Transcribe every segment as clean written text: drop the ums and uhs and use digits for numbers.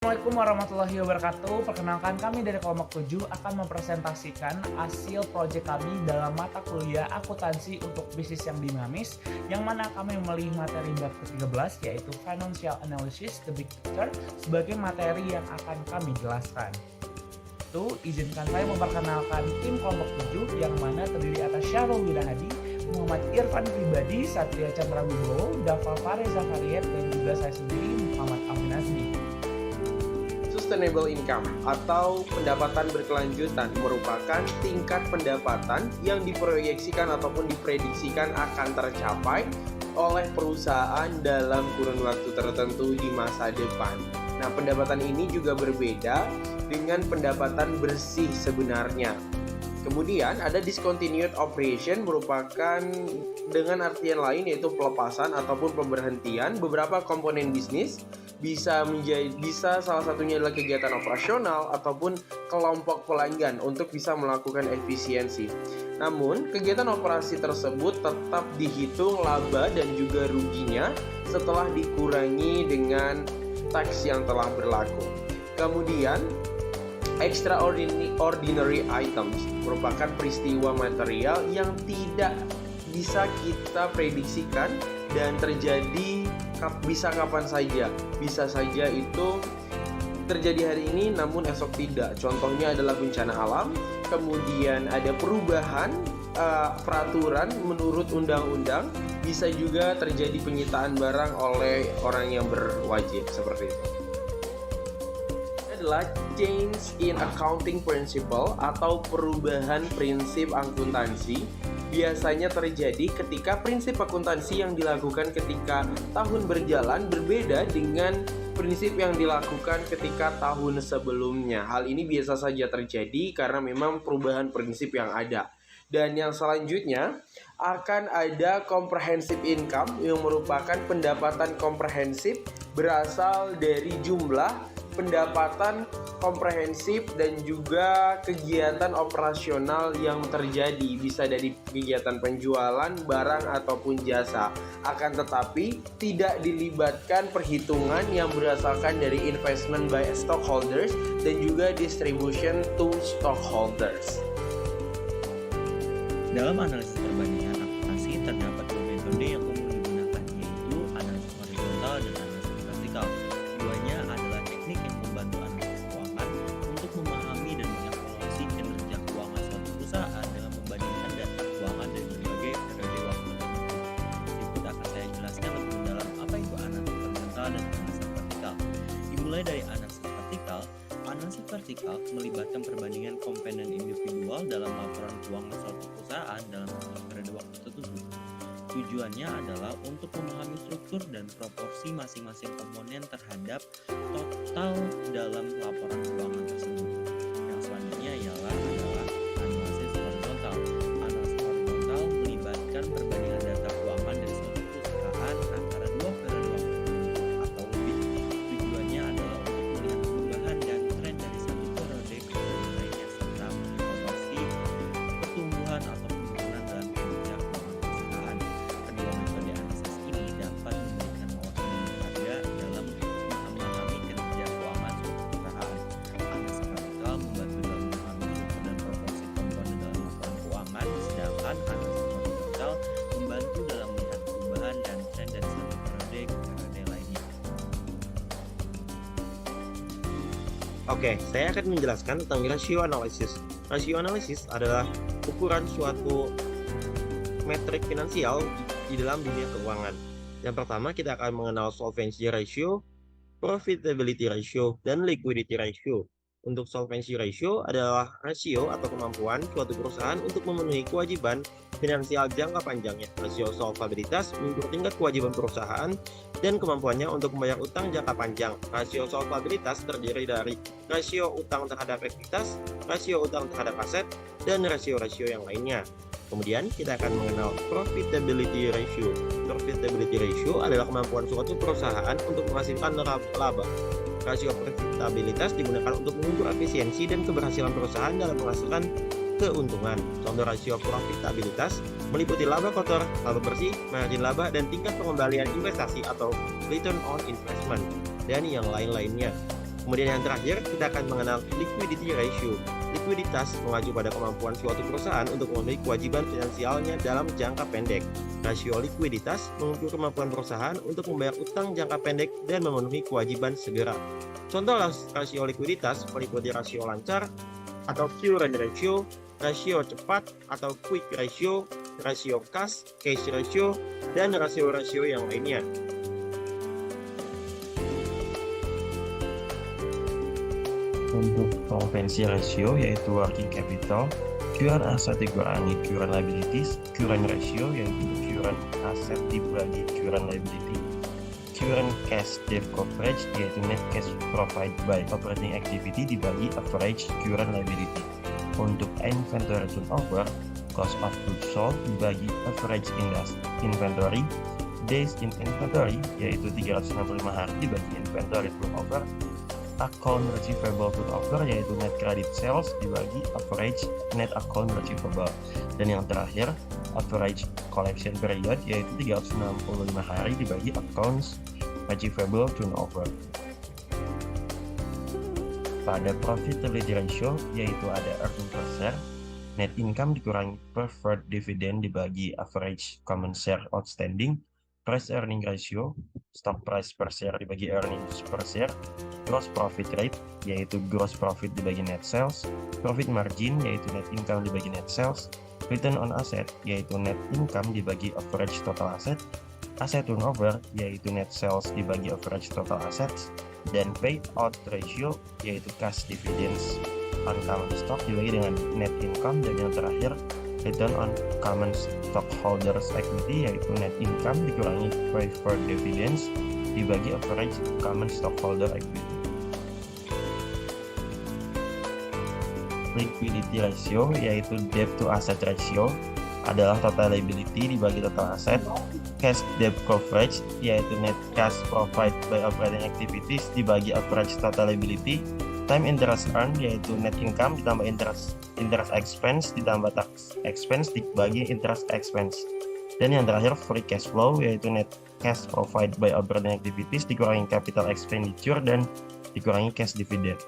Assalamualaikum warahmatullahi wabarakatuh. Perkenalkan, kami dari kelompok 7 akan mempresentasikan hasil proyek kami dalam mata kuliah akuntansi untuk bisnis yang dinamis, yang mana kami memilih materi bab ke-13 yaitu Financial Analysis The Big Picture sebagai materi yang akan kami jelaskan. Itu izinkan saya memperkenalkan tim kelompok 7 yang mana terdiri atas Syahrul Widahadi, Muhammad Irfan Pribadi, Satria Chandra Wibowo, Dava Fares Zakariat, dan juga saya sendiri Muhammad Alvin Azmi. Sustainable income atau pendapatan berkelanjutan merupakan tingkat pendapatan yang diproyeksikan ataupun diprediksikan akan tercapai oleh perusahaan dalam kurun waktu tertentu di masa depan. Nah, pendapatan ini juga berbeda dengan pendapatan bersih sebenarnya. Kemudian ada discontinued operation, merupakan dengan artian lain yaitu pelepasan ataupun pemberhentian beberapa komponen bisnis, bisa salah satunya adalah kegiatan operasional ataupun kelompok pelanggan untuk bisa melakukan efisiensi. Namun, kegiatan operasi tersebut tetap dihitung laba dan juga ruginya setelah dikurangi dengan tax yang telah berlaku. Kemudian, extraordinary items merupakan peristiwa material yang tidak bisa kita prediksikan dan terjadi bisa kapan saja. Bisa saja itu terjadi hari ini namun esok tidak. Contohnya adalah bencana alam, kemudian ada perubahan peraturan menurut undang-undang, bisa juga terjadi penyitaan barang oleh orang yang berwajib seperti itu. Adalah change in accounting principle atau perubahan prinsip akuntansi. Biasanya terjadi ketika prinsip akuntansi yang dilakukan ketika tahun berjalan berbeda dengan prinsip yang dilakukan ketika tahun sebelumnya. Hal ini biasa saja terjadi karena memang perubahan prinsip yang ada. Dan yang selanjutnya akan ada comprehensive income yang merupakan pendapatan komprehensif berasal dari jumlah pendapatan komprehensif dan juga kegiatan operasional yang terjadi, bisa dari kegiatan penjualan barang ataupun jasa. Akan tetapi tidak dilibatkan perhitungan yang berdasarkan dari investment by stockholders dan juga distribution to stockholders. Dalam analisis perbandingan akuntansi terdapat dua metode yang umum digunakan, yaitu analisis horizontal dan analisis vertikal. Keduanya adalah teknik yang membantu analisis keuangan untuk memahami dan mengevaluasi kinerja keuangan suatu perusahaan dengan membandingkan data keuangan dari berbagai periode waktu tertentu. Berikut akan saya jelaskan lebih mendalam apa itu analisis horizontal dan analisis vertikal. Dimulai dari analisis vertikal. Analisis vertikal melibatkan perbandingan komponen individual dalam laporan keuangan suatu perusahaan dalam periode waktu tertentu. Tujuannya adalah untuk memahami struktur dan proporsi masing-masing komponen terhadap total dalam laporan keuangan tersebut. Yang selanjutnya adalah analisis horizontal. Analisis horizontal melibatkan perbandingan data keuangan dari suatu perusahaan antara dua periode waktu atau lebih. Tujuannya adalah untuk melihat perubahan dan tren dari satu periode ke periode lainnya serta mengevaluasi pertumbuhan atau penurunan dalam kinerja keuangan perusahaan. Kedua metode analisis ini dapat memberikan wawasan yang berharga dalam memahami kinerja keuangan suatu perusahaan. Analisis vertikal membantu dalam memahami struktur dan proporsi komponen dalam laporan keuangan, sedangkan analisis horizontal membantu dalam melihat perubahan dan tren dari satu periode ke periode lainnya. Oke, saya akan menjelaskan tentang rasio analisis. Rasio analisis adalah ukuran suatu metrik finansial di dalam dunia keuangan. Yang pertama, kita akan mengenal solvency ratio, profitability ratio, dan liquidity ratio. Untuk solvency ratio adalah rasio atau kemampuan suatu perusahaan untuk memenuhi kewajiban finansial jangka panjangnya. Rasio solvabilitas mengukur tingkat kewajiban perusahaan dan kemampuannya untuk membayar utang jangka panjang. Rasio solvabilitas terdiri dari rasio utang terhadap ekuitas, rasio utang terhadap aset, dan rasio-rasio yang lainnya. Kemudian kita akan mengenal profitability ratio. Profitability ratio adalah kemampuan suatu perusahaan untuk menghasilkan laba. Rasio profitabilitas digunakan untuk mengukur efisiensi dan keberhasilan perusahaan dalam menghasilkan keuntungan. Contoh rasio profitabilitas meliputi laba kotor, laba bersih, margin laba, dan tingkat pengembalian investasi atau return on investment, dan yang lain-lainnya. Kemudian yang terakhir, kita akan mengenal liquidity ratio. Likuiditas mengacu pada kemampuan suatu perusahaan untuk memenuhi kewajiban finansialnya dalam jangka pendek. Rasio likuiditas mengukur kemampuan perusahaan untuk membayar utang jangka pendek dan memenuhi kewajiban segera. Contoh rasio likuiditas meliputi rasio lancar atau current ratio, rasio cepat atau quick ratio, rasio cash ratio, dan rasio-rasio yang lainnya. Untuk solvency ratio yaitu working capital, current asset dikurangi current liabilities, current ratio yaitu current asset dibagi current liability, current cash debt coverage yaitu net cash provided by operating activity dibagi average current liability. Untuk inventory turnover, cost of goods sold dibagi average inventory, days in inventory yaitu 365 hari dibagi inventory turnover, account receivable turnover yaitu net credit sales dibagi average net account receivable, dan yang terakhir average collection period yaitu 365 hari dibagi accounts receivable turnover. Pada profitability ratio yaitu ada earning per share, net income dikurangi preferred dividend dibagi average common share outstanding, price earning ratio, stock price per share dibagi earnings per share, gross profit rate yaitu gross profit dibagi net sales, profit margin yaitu net income dibagi net sales, return on asset yaitu net income dibagi average total asset, asset turnover yaitu net sales dibagi average total assets, dan payout ratio yaitu cash dividends on common stock dibagi dengan net income, dan yang terakhir return on common stockholders equity yaitu net income dikurangi preferred dividends dibagi average common stockholder equity. Liquidity ratio yaitu debt to asset ratio adalah total liability dibagi total asset, cash debt coverage yaitu net cash provided by operating activities dibagi average total liability, time interest earned yaitu net income ditambah interest expense ditambah tax expense dibagi interest expense, dan yang terakhir free cash flow yaitu net cash provided by operating activities dikurangi capital expenditure dan dikurangi cash dividend.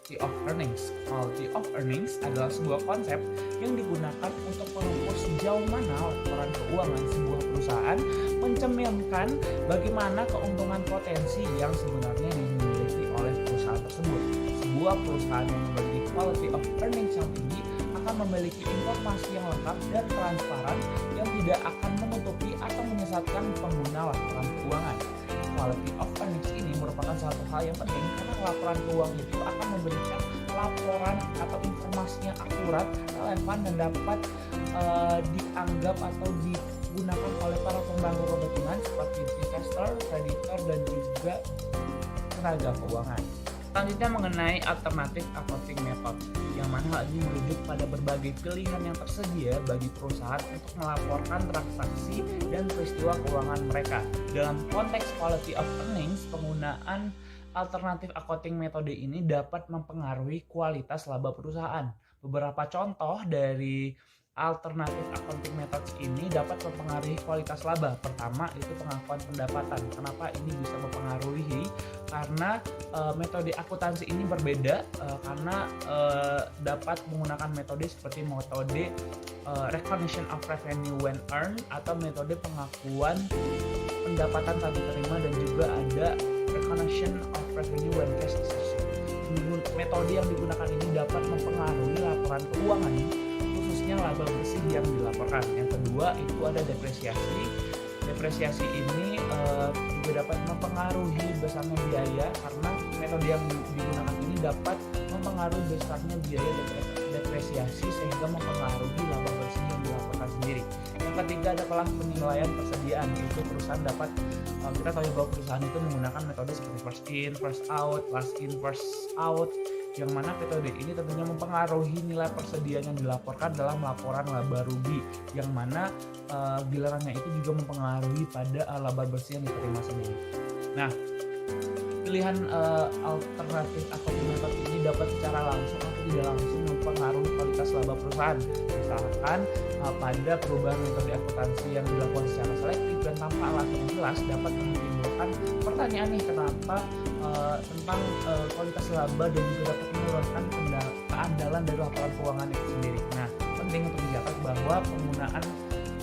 Quality of earnings. Quality of earnings adalah sebuah konsep yang digunakan untuk mengukur sejauh mana laporan keuangan sebuah perusahaan mencerminkan bagaimana keuntungan potensi yang sebenarnya dimiliki oleh perusahaan tersebut. Sebuah perusahaan yang memiliki quality of earnings yang tinggi akan memiliki informasi yang lengkap dan transparan yang tidak akan menutupi atau menyesatkan pengguna laporan keuangan. Quality of earnings ini merupakan satu hal yang penting karena laporan keuangan itu akan memberikan laporan atau informasi yang akurat, relevan, dan dapat dianggap atau digunakan oleh para pembangun kepentingan seperti investor, kreditor, dan juga tenaga keuangan. Selanjutnya mengenai alternatif accounting method, yang mana hal ini merujuk pada berbagai pilihan yang tersedia bagi perusahaan untuk melaporkan transaksi dan peristiwa keuangan mereka. Dalam konteks quality of earnings, penggunaan alternatif accounting metode ini dapat mempengaruhi kualitas laba perusahaan. Beberapa contoh dari alternatif accounting methods ini dapat mempengaruhi kualitas laba. Pertama itu pengakuan pendapatan. Kenapa ini bisa mempengaruhi? Karena metode akuntansi ini berbeda karena dapat menggunakan metode seperti metode recognition of revenue when earned atau metode pengakuan pendapatan saat diterima, dan juga ada recognition of revenue when cash is received. Metode yang digunakan ini dapat mempengaruhi laporan keuangan, khususnya laba bersih yang dilaporkan. Yang kedua itu ada depresiasi. Depresiasi ini juga dapat mempengaruhi besarnya biaya karena metode yang digunakan ini dapat mempengaruhi besarnya biaya depresiasi sehingga mempengaruhi laba bersih yang dilaporkan sendiri. Yang ketiga adalah penilaian persediaan, yaitu perusahaan dapat kita tahu bahwa perusahaan itu menggunakan metode seperti first in, first out, last in, first out, yang mana metode ini tentunya mempengaruhi nilai persediaan yang dilaporkan dalam laporan laba rugi, yang mana gilirannya itu juga mempengaruhi pada laba bersih yang diterima sendiri. Nah, pilihan alternatif accounting method ini dapat secara langsung atau tidak langsung mempengaruhi kualitas laba perusahaan. Misalkan pada perubahan metode akuntansi yang dilakukan secara selektif dan tanpa alasan yang jelas dapat menimbulkan pertanyaan nih, kenapa tentang kualitas laba dan juga dapat menurunkan keandalan dari laporan keuangan itu sendiri. Nah, penting untuk dicatat bahwa penggunaan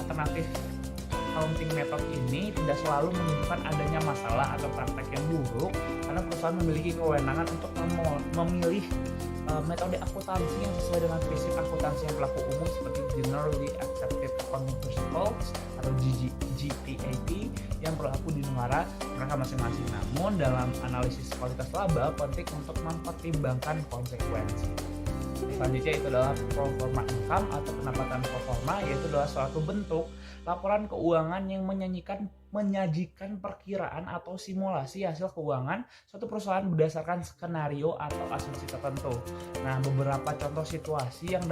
alternatif accounting method ini tidak selalu menunjukkan adanya masalah atau praktek yang buruk, karena perusahaan memiliki kewenangan untuk memilih metode akuntansi yang sesuai dengan prinsip akuntansi yang berlaku umum seperti Generally Accepted Accounting Principles atau GAAP yang berlaku di negara mereka masing-masing. Namun dalam analisis kualitas laba penting untuk mempertimbangkan konsekuensi. Selanjutnya itu adalah pro forma income atau pendapatan pro forma, yaitu adalah suatu bentuk laporan keuangan yang menyajikan perkiraan atau simulasi hasil keuangan suatu perusahaan berdasarkan skenario atau asumsi tertentu. Nah, beberapa contoh situasi yang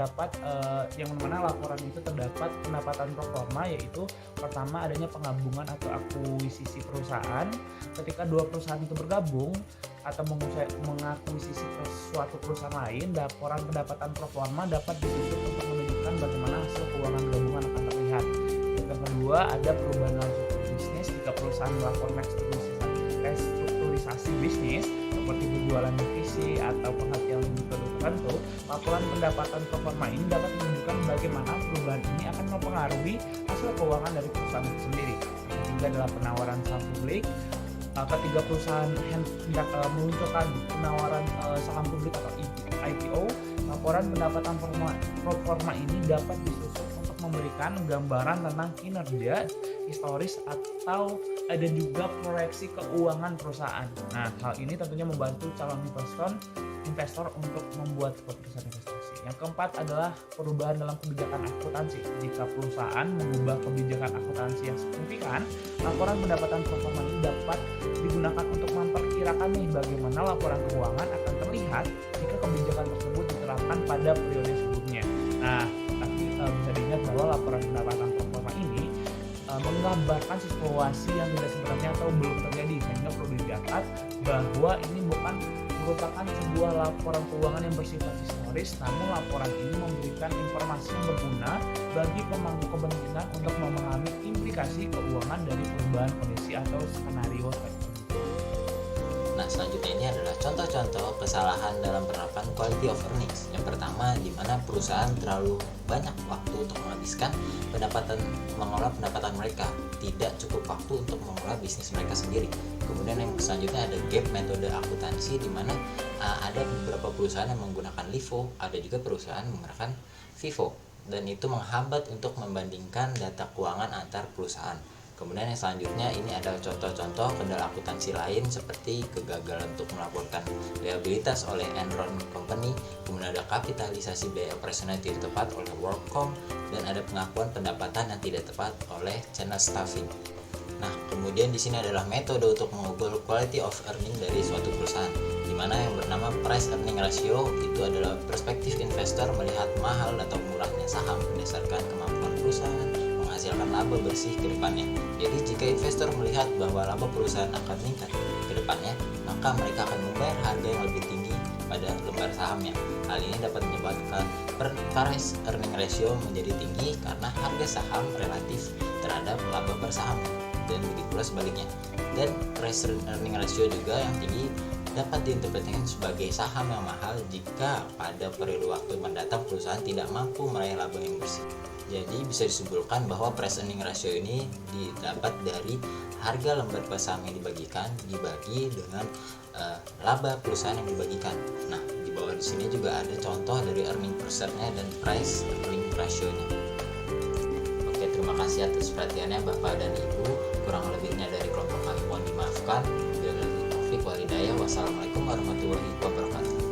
mana laporan itu terdapat pendapatan pro forma, yaitu pertama adanya penggabungan atau akuisisi perusahaan. Ketika dua perusahaan itu bergabung atau mengakuisisi suatu perusahaan lain, laporan pendapatan pro forma dapat disusun untuk menunjukkan bagaimana hasil keuangan gabungan akan terlihat. Yang kedua, ada perubahan dalam struktur bisnis. Jika perusahaan melakukan restrukturisasi bisnis seperti berjualan divisi atau penghentian produk tertentu, laporan pendapatan pro forma ini dapat menunjukkan bagaimana perubahan ini akan mempengaruhi hasil keuangan dari perusahaan itu sendiri. Yang ketiga adalah penawaran saham publik. Ketiga perusahaan hendak meluncurkan penawaran saham publik atau IPO, laporan pendapatan pro forma ini dapat disusun untuk memberikan gambaran tentang kinerja historis atau dan juga proyeksi keuangan perusahaan. Nah, hal ini tentunya membantu calon investor untuk membuat keputusan investasi. Yang keempat adalah perubahan dalam kebijakan akuntansi. Jika perusahaan mengubah kebijakan akuntansi yang signifikan, laporan pendapatan pro forma ini dapat digunakan untuk memperkirakan bagaimana laporan keuangan akan terlihat jika kebijakan tersebut diterapkan pada periode sebelumnya. Nah, tapi bisa diingat bahwa laporan pendapatan pro forma ini menggambarkan situasi yang tidak sebenarnya atau belum terjadi, sehingga perlu dicatat bahwa ini bukan merupakan sebuah laporan keuangan yang bersifat historis, namun laporan ini memberikan informasi yang berguna bagi pemangku kepentingan untuk memahami implikasi keuangan dari perubahan kondisi atau skenario tertentu. Nah, selanjutnya ini adalah contoh-contoh kesalahan dalam penerapan quality of earnings. Yang pertama, di mana perusahaan terlalu banyak waktu untuk menghabiskan mengolah pendapatan mereka, tidak cukup waktu untuk mengolah bisnis mereka sendiri. Kemudian yang selanjutnya ada gap metode akuntansi, di mana ada beberapa perusahaan yang menggunakan LIFO, ada juga perusahaan menggunakan FIFO, dan itu menghambat untuk membandingkan data keuangan antar perusahaan. Kemudian yang selanjutnya ini adalah contoh-contoh kendala akuntansi lain seperti kegagalan untuk melaporkan liabilitas oleh Enron Company, kemudian ada kapitalisasi biaya operasional yang tidak tepat oleh WorkCom, dan ada pengakuan pendapatan yang tidak tepat oleh channel staffing. Nah, kemudian di sini adalah metode untuk mengukur quality of earning dari suatu perusahaan, di mana yang bernama price earning ratio itu adalah perspektif investor melihat mahal atau murahnya saham berdasarkan kemampuan perusahaan menghasilkan laba bersih ke depannya. Jadi jika investor melihat bahwa laba perusahaan akan meningkat ke depannya, maka mereka akan membayar harga yang lebih tinggi pada lembar sahamnya. Hal ini dapat menyebabkan price earning ratio menjadi tinggi karena harga saham relatif terhadap laba per saham, dan begitu pula sebaliknya. Dan price earning ratio juga yang tinggi dapat diinterpretasikan sebagai saham yang mahal jika pada periode waktu mendatang perusahaan tidak mampu meraih laba yang bersih. Jadi bisa disimpulkan bahwa price earning ratio ini didapat dari harga lembar per saham yang dibagikan dibagi dengan laba perusahaan yang dibagikan. Nah, di bawah di sini juga ada contoh dari earning per share-nya dan price earning ratio-nya. Oke, terima kasih atas perhatiannya Bapak dan Ibu. Kurang lebihnya dari kelompok kami mohon dimaafkan. Wassalamualaikum warahmatullahi wabarakatuh.